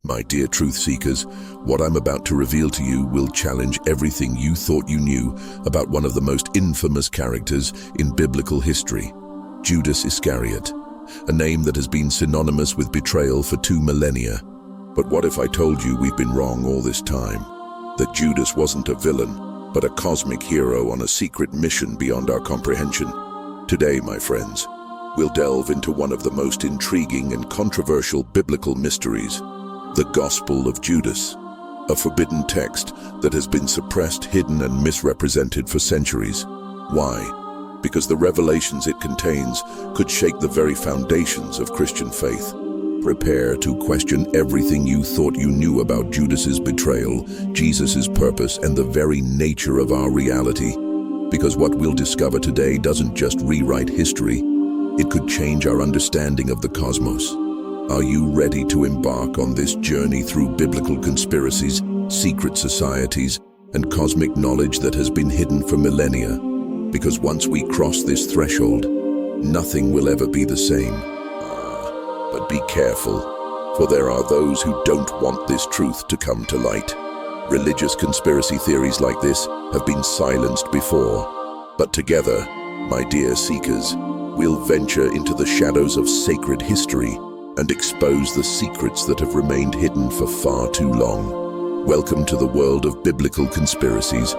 My dear truth seekers, what I'm about to reveal to you will challenge everything you thought you knew about one of the most infamous characters in biblical history, Judas Iscariot, a name that has been synonymous with betrayal for 2 millennia. But what if I told you we've been wrong all this time? That Judas wasn't a villain, but a cosmic hero on a secret mission beyond our comprehension. Today, my friends, we'll delve into one of the most intriguing and controversial biblical mysteries, the Gospel of Judas, a forbidden text that has been suppressed, hidden, and misrepresented for centuries. Why? Because the revelations it contains could shake the very foundations of Christian faith. Prepare to question everything you thought you knew about Judas's betrayal, Jesus's purpose, and the very nature of our reality. Because what we'll discover today doesn't just rewrite history, it could change our understanding of the cosmos. Are you ready to embark on this journey through biblical conspiracies, secret societies, and cosmic knowledge that has been hidden for millennia? Because once we cross this threshold, nothing will ever be the same. But be careful, for there are those who don't want this truth to come to light. Religious conspiracy theories like this have been silenced before. But together, my dear seekers, we'll venture into the shadows of sacred history and expose the secrets that have remained hidden for far too long. Welcome to the world of biblical conspiracies.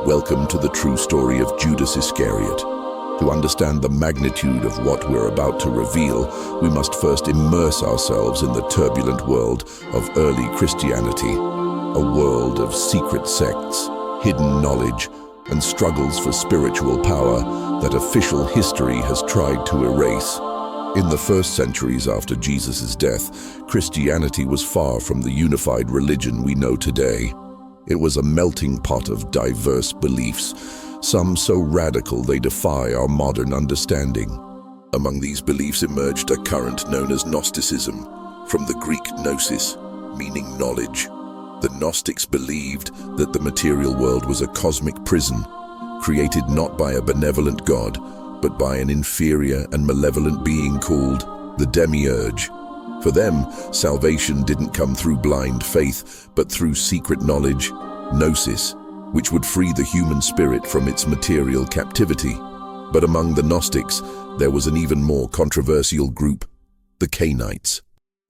Welcome to the true story of Judas Iscariot. To understand the magnitude of what we're about to reveal, we must first immerse ourselves in the turbulent world of early Christianity, a world of secret sects, hidden knowledge, and struggles for spiritual power that official history has tried to erase. In the first centuries after Jesus' death, Christianity was far from the unified religion we know today. It was a melting pot of diverse beliefs, some so radical they defy our modern understanding. Among these beliefs emerged a current known as Gnosticism, from the Greek gnosis, meaning knowledge. The Gnostics believed that the material world was a cosmic prison, created not by a benevolent god, but by an inferior and malevolent being called the demiurge. For them, salvation didn't come through blind faith, but through secret knowledge, gnosis, which would free the human spirit from its material captivity. But among the Gnostics, there was an even more controversial group, the Cainites.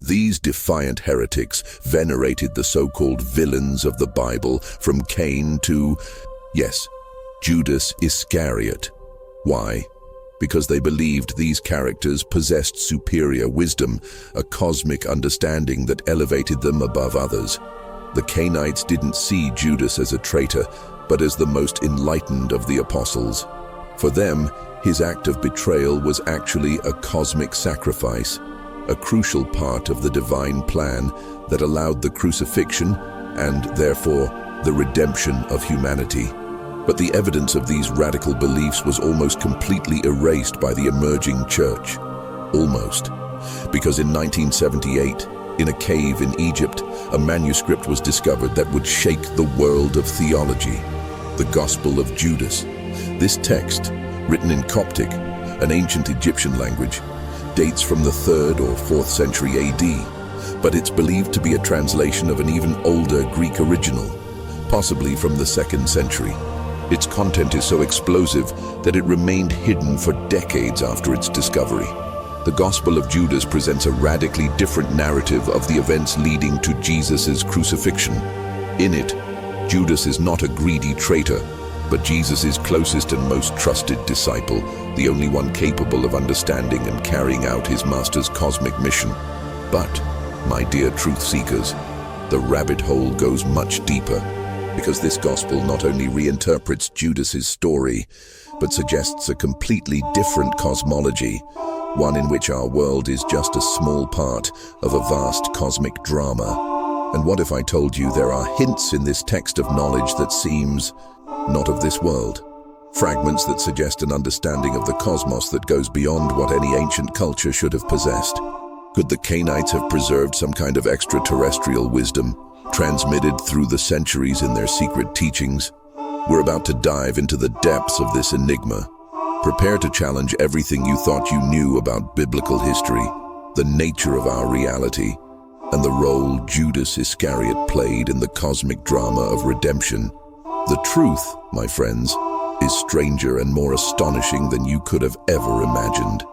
These defiant heretics venerated the so-called villains of the Bible, from Cain to, yes, Judas Iscariot. Why? Because they believed these characters possessed superior wisdom, a cosmic understanding that elevated them above others. The Cainites didn't see Judas as a traitor, but as the most enlightened of the apostles. For them, his act of betrayal was actually a cosmic sacrifice, a crucial part of the divine plan that allowed the crucifixion and, therefore, the redemption of humanity. But the evidence of these radical beliefs was almost completely erased by the emerging church. Almost. Because in 1978, in a cave in Egypt, a manuscript was discovered that would shake the world of theology, the Gospel of Judas. This text, written in Coptic, an ancient Egyptian language, dates from the 3rd or 4th century AD, but it's believed to be a translation of an even older Greek original, possibly from the 2nd century. Its content is so explosive that it remained hidden for decades after its discovery. The Gospel of Judas presents a radically different narrative of the events leading to Jesus' crucifixion. In it, Judas is not a greedy traitor, but Jesus' closest and most trusted disciple, the only one capable of understanding and carrying out his master's cosmic mission. But, my dear truth seekers, the rabbit hole goes much deeper, because this gospel not only reinterprets Judas's story, but suggests a completely different cosmology, one in which our world is just a small part of a vast cosmic drama. And what if I told you there are hints in this text of knowledge that seems not of this world? Fragments that suggest an understanding of the cosmos that goes beyond what any ancient culture should have possessed. Could the Cainites have preserved some kind of extraterrestrial wisdom, transmitted through the centuries in their secret teachings? We're about to dive into the depths of this enigma. Prepare to challenge everything you thought you knew about biblical history, the nature of our reality, and the role Judas Iscariot played in the cosmic drama of redemption. The truth, my friends, is stranger and more astonishing than you could have ever imagined.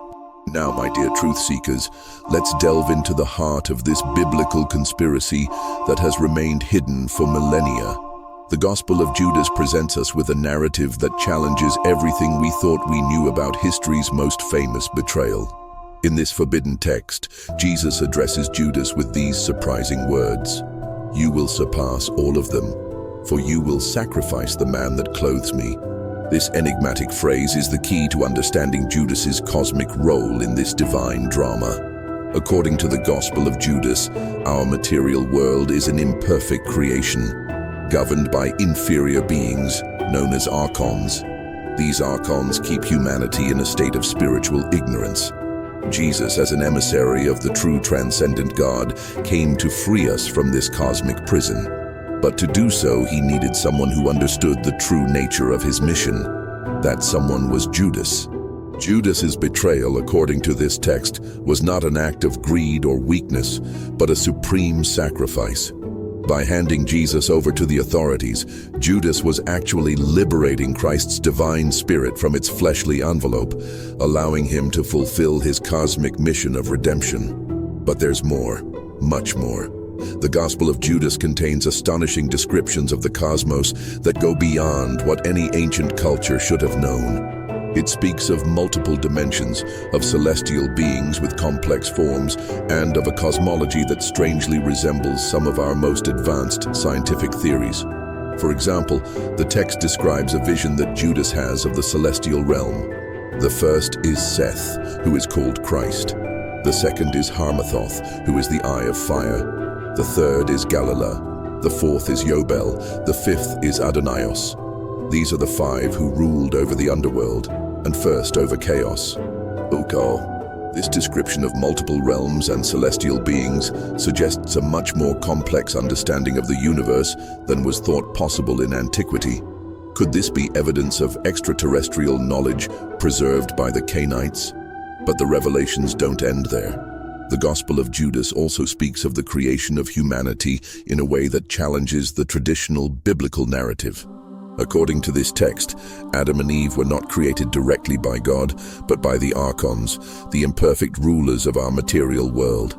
Now, my dear truth seekers, let's delve into the heart of this biblical conspiracy that has remained hidden for millennia. The Gospel of Judas presents us with a narrative that challenges everything we thought we knew about history's most famous betrayal. In this forbidden text, Jesus addresses Judas with these surprising words: "You will surpass all of them, for you will sacrifice the man that clothes me." This enigmatic phrase is the key to understanding Judas's cosmic role in this divine drama. According to the Gospel of Judas, our material world is an imperfect creation, governed by inferior beings known as archons. These archons keep humanity in a state of spiritual ignorance. Jesus, as an emissary of the true transcendent God, came to free us from this cosmic prison. But to do so, he needed someone who understood the true nature of his mission. That someone was Judas. Judas's betrayal, according to this text, was not an act of greed or weakness, but a supreme sacrifice. By handing Jesus over to the authorities, Judas was actually liberating Christ's divine spirit from its fleshly envelope, allowing him to fulfill his cosmic mission of redemption. But there's more, much more. The Gospel of Judas contains astonishing descriptions of the cosmos that go beyond what any ancient culture should have known. It speaks of multiple dimensions, of celestial beings with complex forms, and of a cosmology that strangely resembles some of our most advanced scientific theories. For example, the text describes a vision that Judas has of the celestial realm. The first is Seth, who is called Christ. The second is Harmathoth, who is the eye of fire. The third is Galilee. The fourth is Yobel. The fifth is Adonios. These are the five who ruled over the underworld, and first over chaos. This description of multiple realms and celestial beings suggests a much more complex understanding of the universe than was thought possible in antiquity. Could this be evidence of extraterrestrial knowledge preserved by the Cainites? But the revelations don't end there. The Gospel of Judas also speaks of the creation of humanity in a way that challenges the traditional biblical narrative. According to this text, Adam and Eve were not created directly by God, but by the archons, the imperfect rulers of our material world.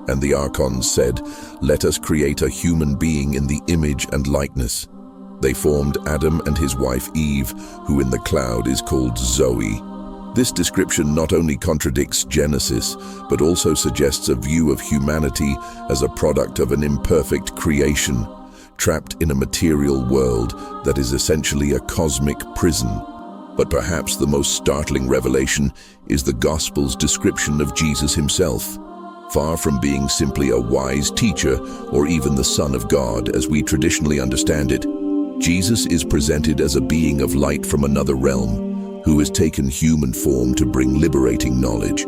And the archons said, "Let us create a human being in the image and likeness." They formed Adam and his wife Eve, who in the cloud is called Zoe. This description not only contradicts Genesis, but also suggests a view of humanity as a product of an imperfect creation, trapped in a material world that is essentially a cosmic prison. But perhaps the most startling revelation is the Gospel's description of Jesus himself. Far from being simply a wise teacher or even the Son of God as we traditionally understand it, Jesus is presented as a being of light from another realm, who has taken human form to bring liberating knowledge.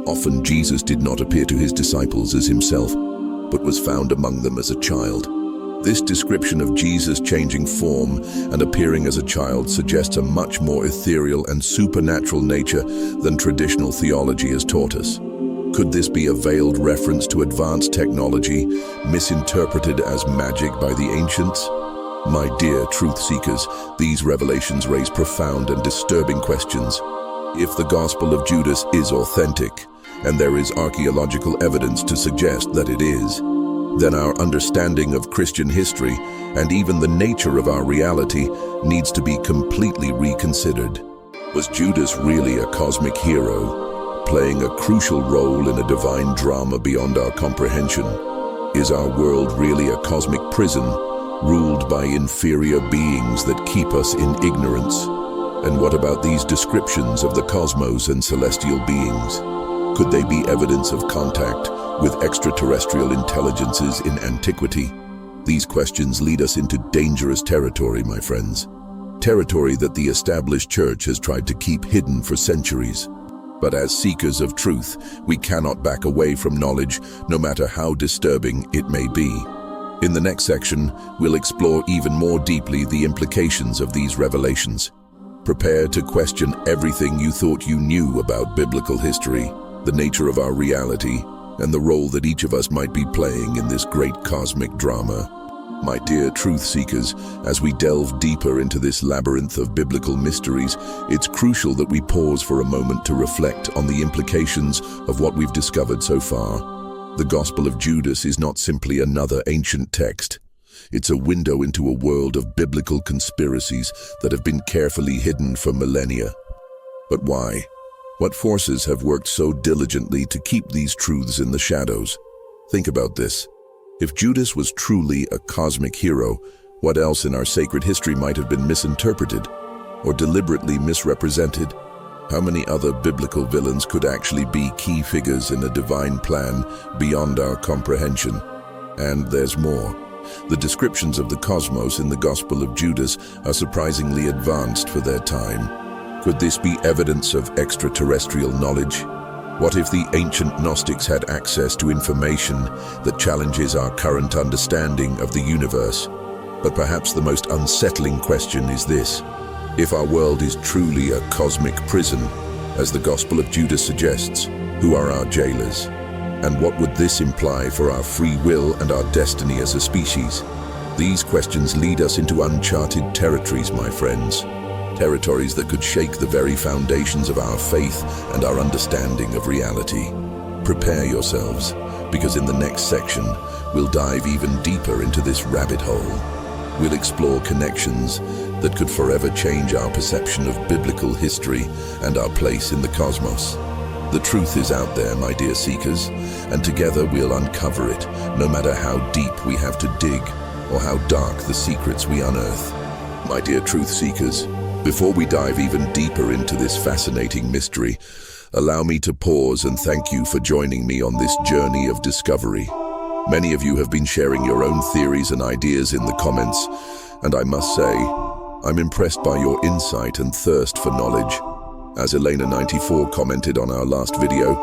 Often Jesus did not appear to his disciples as himself, but was found among them as a child. This description of Jesus changing form and appearing as a child suggests a much more ethereal and supernatural nature than traditional theology has taught us. Could this be a veiled reference to advanced technology, misinterpreted as magic by the ancients? My dear truth seekers, these revelations raise profound and disturbing questions. If the Gospel of Judas is authentic, and there is archaeological evidence to suggest that it is, then our understanding of Christian history and even the nature of our reality needs to be completely reconsidered. Was Judas really a cosmic hero, playing a crucial role in a divine drama beyond our comprehension? Is our world really a cosmic prison, ruled by inferior beings that keep us in ignorance? And what about these descriptions of the cosmos and celestial beings? Could they be evidence of contact with extraterrestrial intelligences in antiquity? These questions lead us into dangerous territory, my friends. Territory that the established church has tried to keep hidden for centuries. But as seekers of truth, we cannot back away from knowledge, no matter how disturbing it may be. In the next section, we'll explore even more deeply the implications of these revelations. Prepare to question everything you thought you knew about biblical history, the nature of our reality, and the role that each of us might be playing in this great cosmic drama. My dear truth seekers, as we delve deeper into this labyrinth of biblical mysteries, it's crucial that we pause for a moment to reflect on the implications of what we've discovered so far. The Gospel of Judas is not simply another ancient text. It's a window into a world of biblical conspiracies that have been carefully hidden for millennia. But why? What forces have worked so diligently to keep these truths in the shadows? Think about this. If Judas was truly a cosmic hero, what else in our sacred history might have been misinterpreted or deliberately misrepresented? How many other biblical villains could actually be key figures in a divine plan beyond our comprehension? And there's more. The descriptions of the cosmos in the Gospel of Judas are surprisingly advanced for their time. Could this be evidence of extraterrestrial knowledge? What if the ancient Gnostics had access to information that challenges our current understanding of the universe? But perhaps the most unsettling question is this: if our world is truly a cosmic prison, as the Gospel of Judas suggests, who are our jailers? And what would this imply for our free will and our destiny as a species? These questions lead us into uncharted territories, my friends. Territories that could shake the very foundations of our faith and our understanding of reality. Prepare yourselves, because in the next section, we'll dive even deeper into this rabbit hole. We'll explore connections that could forever change our perception of biblical history and our place in the cosmos. The truth is out there, my dear seekers, and together we'll uncover it, no matter how deep we have to dig or how dark the secrets we unearth. My dear truth seekers, before we dive even deeper into this fascinating mystery, allow me to pause and thank you for joining me on this journey of discovery. Many of you have been sharing your own theories and ideas in the comments, and I must say, I'm impressed by your insight and thirst for knowledge. As Elena94 commented on our last video,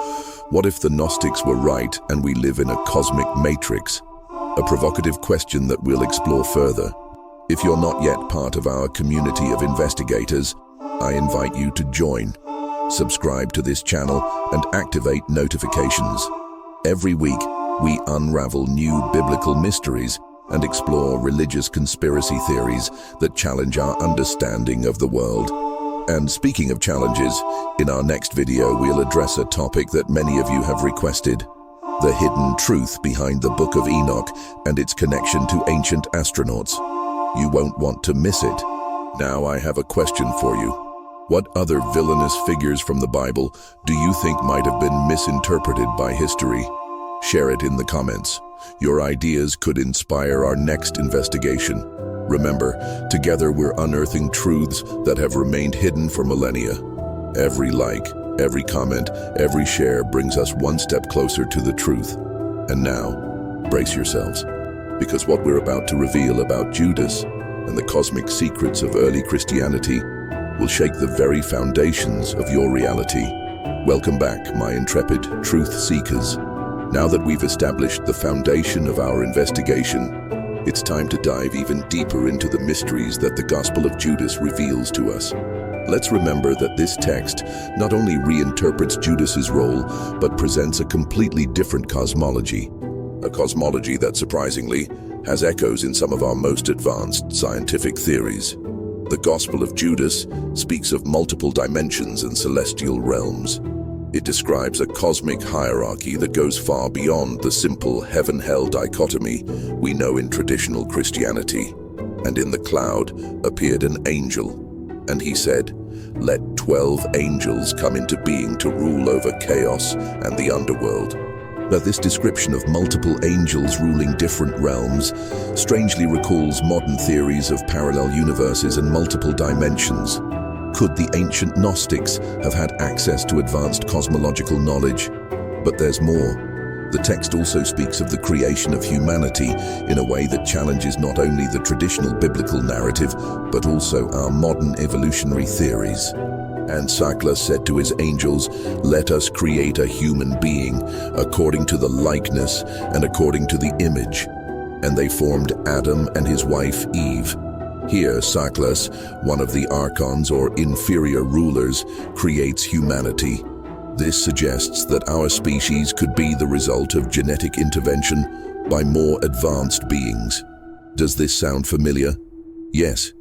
what if the Gnostics were right and we live in a cosmic matrix? A provocative question that we'll explore further. If you're not yet part of our community of investigators, I invite you to join. Subscribe to this channel and activate notifications. Every week, we unravel new biblical mysteries and explore religious conspiracy theories that challenge our understanding of the world. And speaking of challenges, in our next video we'll address a topic that many of you have requested: the hidden truth behind the Book of Enoch and its connection to ancient astronauts. You won't want to miss it. Now I have a question for you. What other villainous figures from the Bible do you think might have been misinterpreted by history? Share it in the comments. Your ideas could inspire our next investigation. Remember, together we're unearthing truths that have remained hidden for millennia. Every like, every comment, every share brings us one step closer to the truth. And now, brace yourselves, because what we're about to reveal about Judas and the cosmic secrets of early Christianity will shake the very foundations of your reality. Welcome back, my intrepid truth seekers. Now that we've established the foundation of our investigation, it's time to dive even deeper into the mysteries that the Gospel of Judas reveals to us. Let's remember that this text not only reinterprets Judas's role, but presents a completely different cosmology. A cosmology that surprisingly has echoes in some of our most advanced scientific theories. The Gospel of Judas speaks of multiple dimensions and celestial realms. It describes a cosmic hierarchy that goes far beyond the simple heaven-hell dichotomy we know in traditional Christianity. And in the cloud appeared an angel, and he said, "Let 12 angels come into being to rule over chaos and the underworld." Now, this description of multiple angels ruling different realms strangely recalls modern theories of parallel universes and multiple dimensions. Could the ancient Gnostics have had access to advanced cosmological knowledge? But there's more. The text also speaks of the creation of humanity in a way that challenges not only the traditional biblical narrative, but also our modern evolutionary theories. And Sakla said to his angels, "Let us create a human being according to the likeness and according to the image." And they formed Adam and his wife Eve. Here, Saklas, one of the archons or inferior rulers, creates humanity. This suggests that our species could be the result of genetic intervention by more advanced beings. Does this sound familiar? Yes.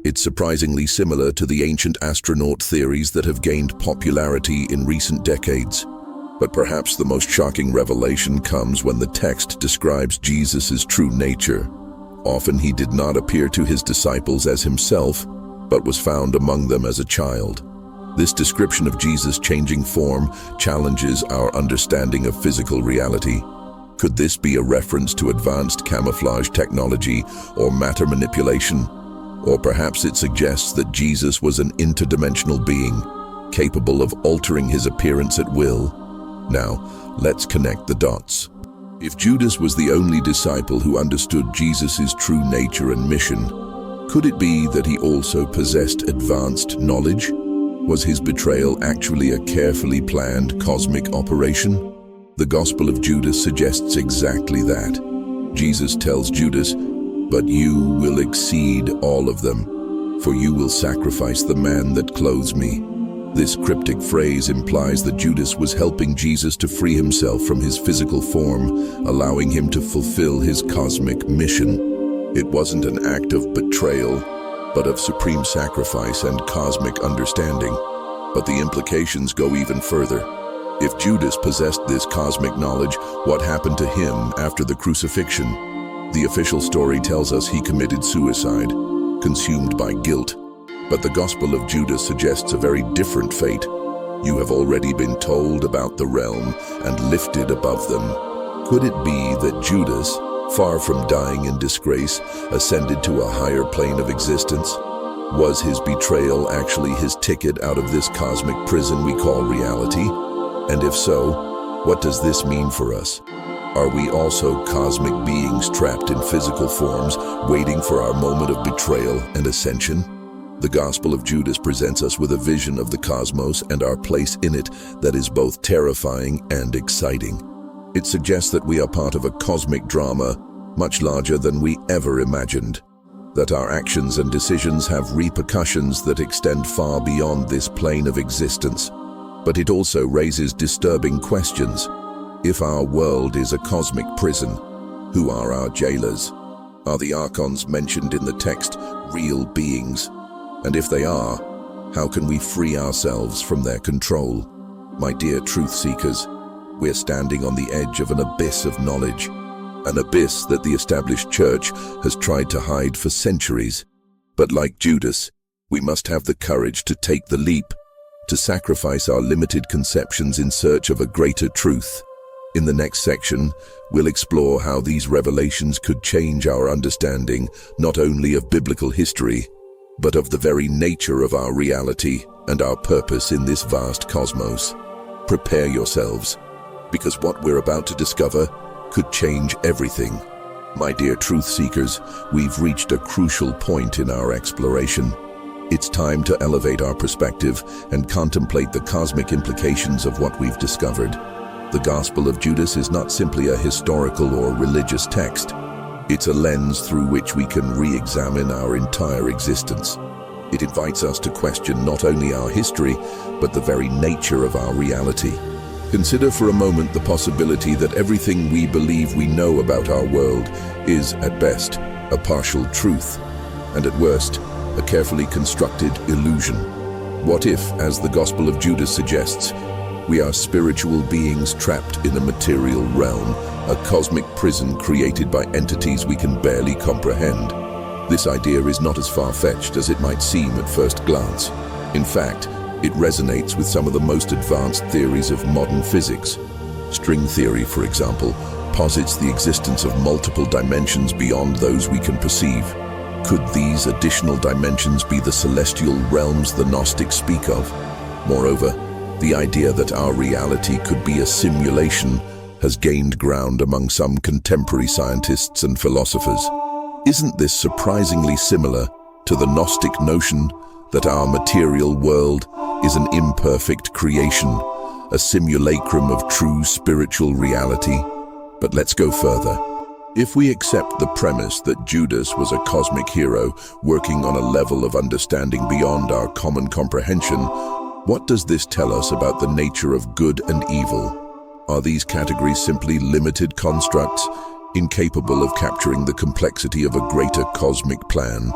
It's surprisingly similar to the ancient astronaut theories that have gained popularity in recent decades. But perhaps the most shocking revelation comes when the text describes Jesus' true nature. Often he did not appear to his disciples as himself, but was found among them as a child. This description of Jesus' changing form challenges our understanding of physical reality. Could this be a reference to advanced camouflage technology or matter manipulation? Or perhaps it suggests that Jesus was an interdimensional being, capable of altering his appearance at will. Now, let's connect the dots. If Judas was the only disciple who understood Jesus' true nature and mission, could it be that he also possessed advanced knowledge? Was his betrayal actually a carefully planned cosmic operation? The Gospel of Judas suggests exactly that. Jesus tells Judas, "But you will exceed all of them, for you will sacrifice the man that clothes me." This cryptic phrase implies that Judas was helping Jesus to free himself from his physical form, allowing him to fulfill his cosmic mission. It wasn't an act of betrayal, but of supreme sacrifice and cosmic understanding. But the implications go even further. If Judas possessed this cosmic knowledge, what happened to him after the crucifixion? The official story tells us he committed suicide, consumed by guilt. But the Gospel of Judas suggests a very different fate. You have already been told about the realm and lifted above them. Could it be that Judas, far from dying in disgrace, ascended to a higher plane of existence? Was his betrayal actually his ticket out of this cosmic prison we call reality? And if so, what does this mean for us? Are we also cosmic beings trapped in physical forms, waiting for our moment of betrayal and ascension? The Gospel of Judas presents us with a vision of the cosmos and our place in it that is both terrifying and exciting. It suggests that we are part of a cosmic drama much larger than we ever imagined, that our actions and decisions have repercussions that extend far beyond this plane of existence. But it also raises disturbing questions. If our world is a cosmic prison, who are our jailers? Are the archons mentioned in the text real beings? And if they are, how can we free ourselves from their control? My dear truth seekers, we're standing on the edge of an abyss of knowledge, an abyss that the established church has tried to hide for centuries. But like Judas, we must have the courage to take the leap, to sacrifice our limited conceptions in search of a greater truth. In the next section, we'll explore how these revelations could change our understanding not only of biblical history, but of the very nature of our reality and our purpose in this vast cosmos. Prepare yourselves, because what we're about to discover could change everything. My dear truth seekers, we've reached a crucial point in our exploration. It's time to elevate our perspective and contemplate the cosmic implications of what we've discovered. The Gospel of Judas is not simply a historical or religious text. It's a lens through which we can re-examine our entire existence. It invites us to question not only our history, but the very nature of our reality. Consider for a moment the possibility that everything we believe we know about our world is, at best, a partial truth, and at worst, a carefully constructed illusion. What if, as the Gospel of Judas suggests, we are spiritual beings trapped in a material realm, a cosmic prison created by entities we can barely comprehend? This idea is not as far-fetched as it might seem at first glance. In fact, it resonates with some of the most advanced theories of modern physics. String theory, for example, posits the existence of multiple dimensions beyond those we can perceive. Could these additional dimensions be the celestial realms the Gnostics speak of? Moreover, the idea that our reality could be a simulation has gained ground among some contemporary scientists and philosophers. Isn't this surprisingly similar to the Gnostic notion that our material world is an imperfect creation, a simulacrum of true spiritual reality? But let's go further. If we accept the premise that Judas was a cosmic hero working on a level of understanding beyond our common comprehension, What does this tell us about the nature of good and evil? Are these categories simply limited constructs, incapable of capturing the complexity of a greater cosmic plan?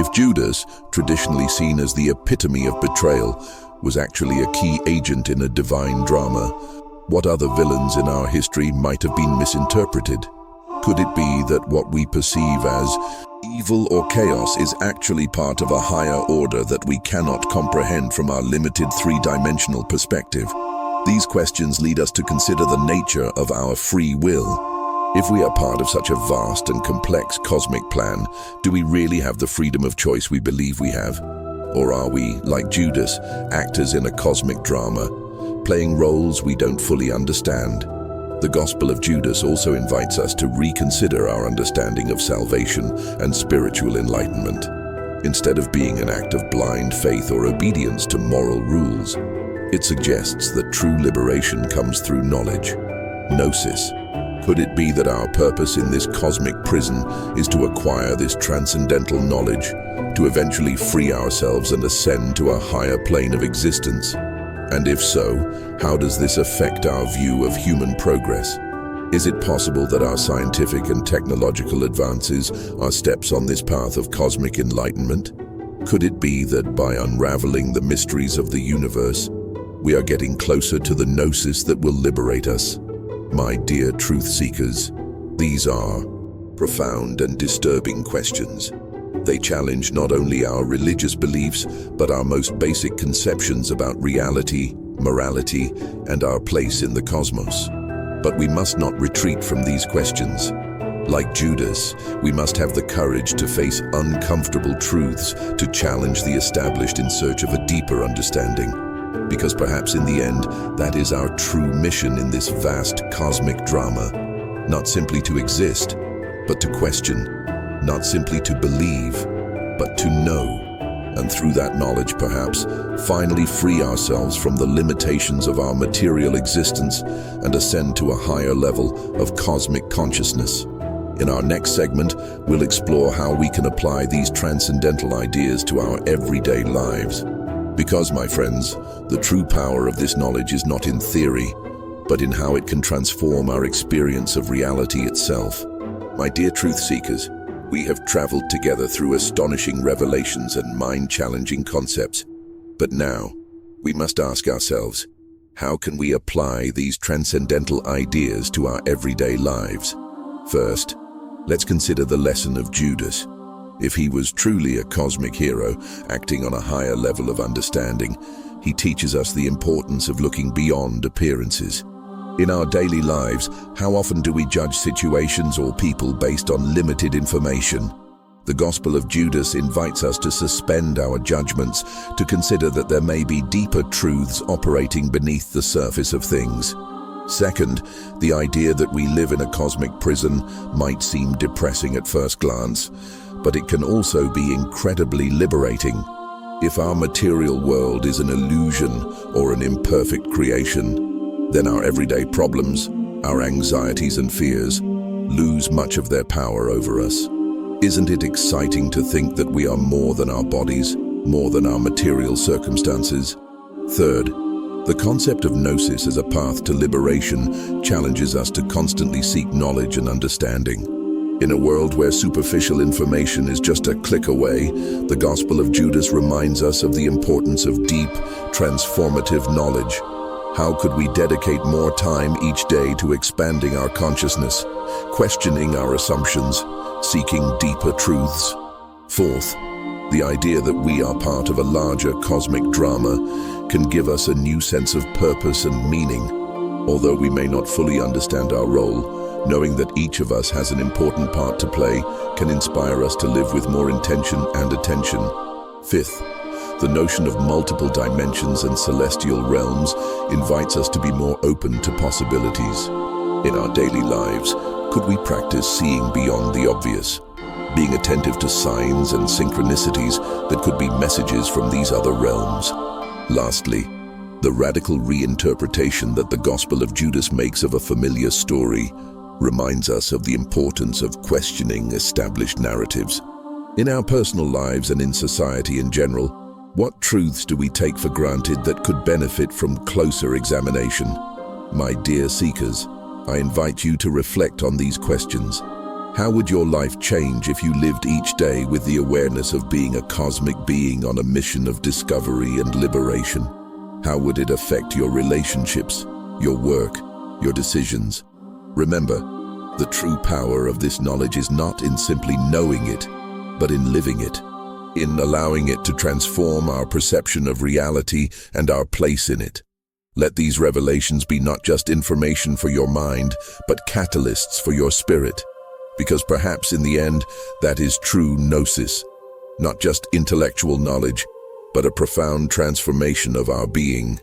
If Judas, traditionally seen as the epitome of betrayal, was actually a key agent in a divine drama, what other villains in our history might have been misinterpreted? Could it be that what we perceive as evil or chaos is actually part of a higher order that we cannot comprehend from our limited three-dimensional perspective? These questions lead us to consider the nature of our free will. If we are part of such a vast and complex cosmic plan, do we really have the freedom of choice we believe we have? Or are we, like Judas, actors in a cosmic drama, playing roles we don't fully understand? The Gospel of Judas also invites us to reconsider our understanding of salvation and spiritual enlightenment. Instead of being an act of blind faith or obedience to moral rules, it suggests that true liberation comes through knowledge. Gnosis. Could it be that our purpose in this cosmic prison is to acquire this transcendental knowledge, to eventually free ourselves and ascend to a higher plane of existence? And if so, how does this affect our view of human progress? Is it possible that our scientific and technological advances are steps on this path of cosmic enlightenment? Could it be that by unraveling the mysteries of the universe, we are getting closer to the gnosis that will liberate us? My dear truth seekers, these are profound and disturbing questions. They challenge not only our religious beliefs, but our most basic conceptions about reality, morality, and our place in the cosmos. But we must not retreat from these questions. Like Judas, we must have the courage to face uncomfortable truths, to challenge the established in search of a deeper understanding. Because perhaps in the end, that is our true mission in this vast cosmic drama. Not simply to exist, but to question. Not simply to believe, but to know. And through that knowledge, perhaps, finally free ourselves from the limitations of our material existence and ascend to a higher level of cosmic consciousness. In our next segment, we'll explore how we can apply these transcendental ideas to our everyday lives. Because, my friends, the true power of this knowledge is not in theory, but in how it can transform our experience of reality itself. My dear truth seekers, we have traveled together through astonishing revelations and mind-challenging concepts. But now, we must ask ourselves, how can we apply these transcendental ideas to our everyday lives? First, let's consider the lesson of Judas. If he was truly a cosmic hero, acting on a higher level of understanding, he teaches us the importance of looking beyond appearances. In our daily lives, how often do we judge situations or people based on limited information? The Gospel of Judas invites us to suspend our judgments, to consider that there may be deeper truths operating beneath the surface of things. Second, the idea that we live in a cosmic prison might seem depressing at first glance, but it can also be incredibly liberating. If our material world is an illusion or an imperfect creation, then our everyday problems, our anxieties and fears, lose much of their power over us. Isn't it exciting to think that we are more than our bodies, more than our material circumstances? Third, the concept of gnosis as a path to liberation challenges us to constantly seek knowledge and understanding. In a world where superficial information is just a click away, the Gospel of Judas reminds us of the importance of deep, transformative knowledge. How could we dedicate more time each day to expanding our consciousness, questioning our assumptions, seeking deeper truths? Fourth, the idea that we are part of a larger cosmic drama can give us a new sense of purpose and meaning. Although we may not fully understand our role, knowing that each of us has an important part to play can inspire us to live with more intention and attention. Fifth, the notion of multiple dimensions and celestial realms invites us to be more open to possibilities. In our daily lives, could we practice seeing beyond the obvious, being attentive to signs and synchronicities that could be messages from these other realms? Lastly, the radical reinterpretation that the Gospel of Judas makes of a familiar story reminds us of the importance of questioning established narratives. In our personal lives and in society in general, What truths do we take for granted that could benefit from closer examination? My dear seekers, I invite you to reflect on these questions. How would your life change if you lived each day with the awareness of being a cosmic being on a mission of discovery and liberation? How would it affect your relationships, your work, your decisions? Remember, the true power of this knowledge is not in simply knowing it, but in living it, in allowing it to transform our perception of reality and our place in it. Let these revelations be not just information for your mind, but catalysts for your spirit. Because perhaps in the end, that is true gnosis, not just intellectual knowledge, but a profound transformation of our being.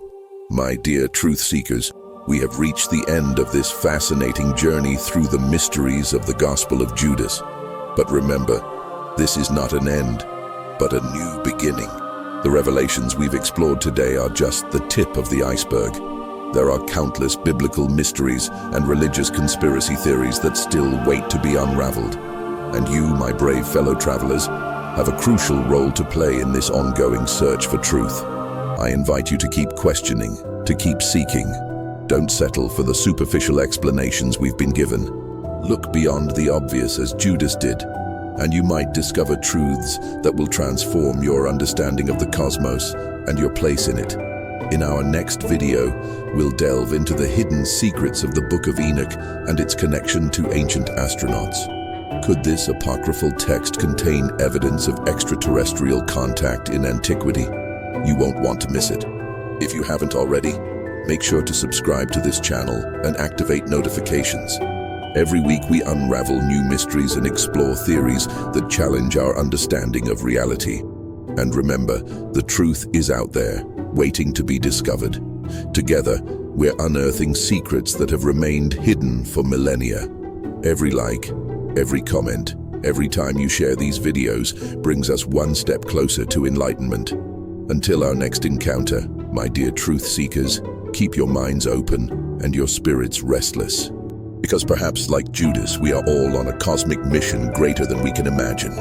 My dear truth seekers, we have reached the end of this fascinating journey through the mysteries of the Gospel of Judas. But remember, this is not an end, but a new beginning. The revelations we've explored today are just the tip of the iceberg. There are countless biblical mysteries and religious conspiracy theories that still wait to be unraveled. And you, my brave fellow travelers, have a crucial role to play in this ongoing search for truth. I invite you to keep questioning, to keep seeking. Don't settle for the superficial explanations we've been given. Look beyond the obvious as Judas did, and you might discover truths that will transform your understanding of the cosmos and your place in it. In our next video, we'll delve into the hidden secrets of the Book of Enoch and its connection to ancient astronauts. Could this apocryphal text contain evidence of extraterrestrial contact in antiquity? You won't want to miss it. If you haven't already, make sure to subscribe to this channel and activate notifications. Every week we unravel new mysteries and explore theories that challenge our understanding of reality. And remember, the truth is out there, waiting to be discovered. Together, we're unearthing secrets that have remained hidden for millennia. Every like, every comment, every time you share these videos brings us one step closer to enlightenment. Until our next encounter, my dear truth seekers, keep your minds open and your spirits restless. Because perhaps like Judas, we are all on a cosmic mission greater than we can imagine.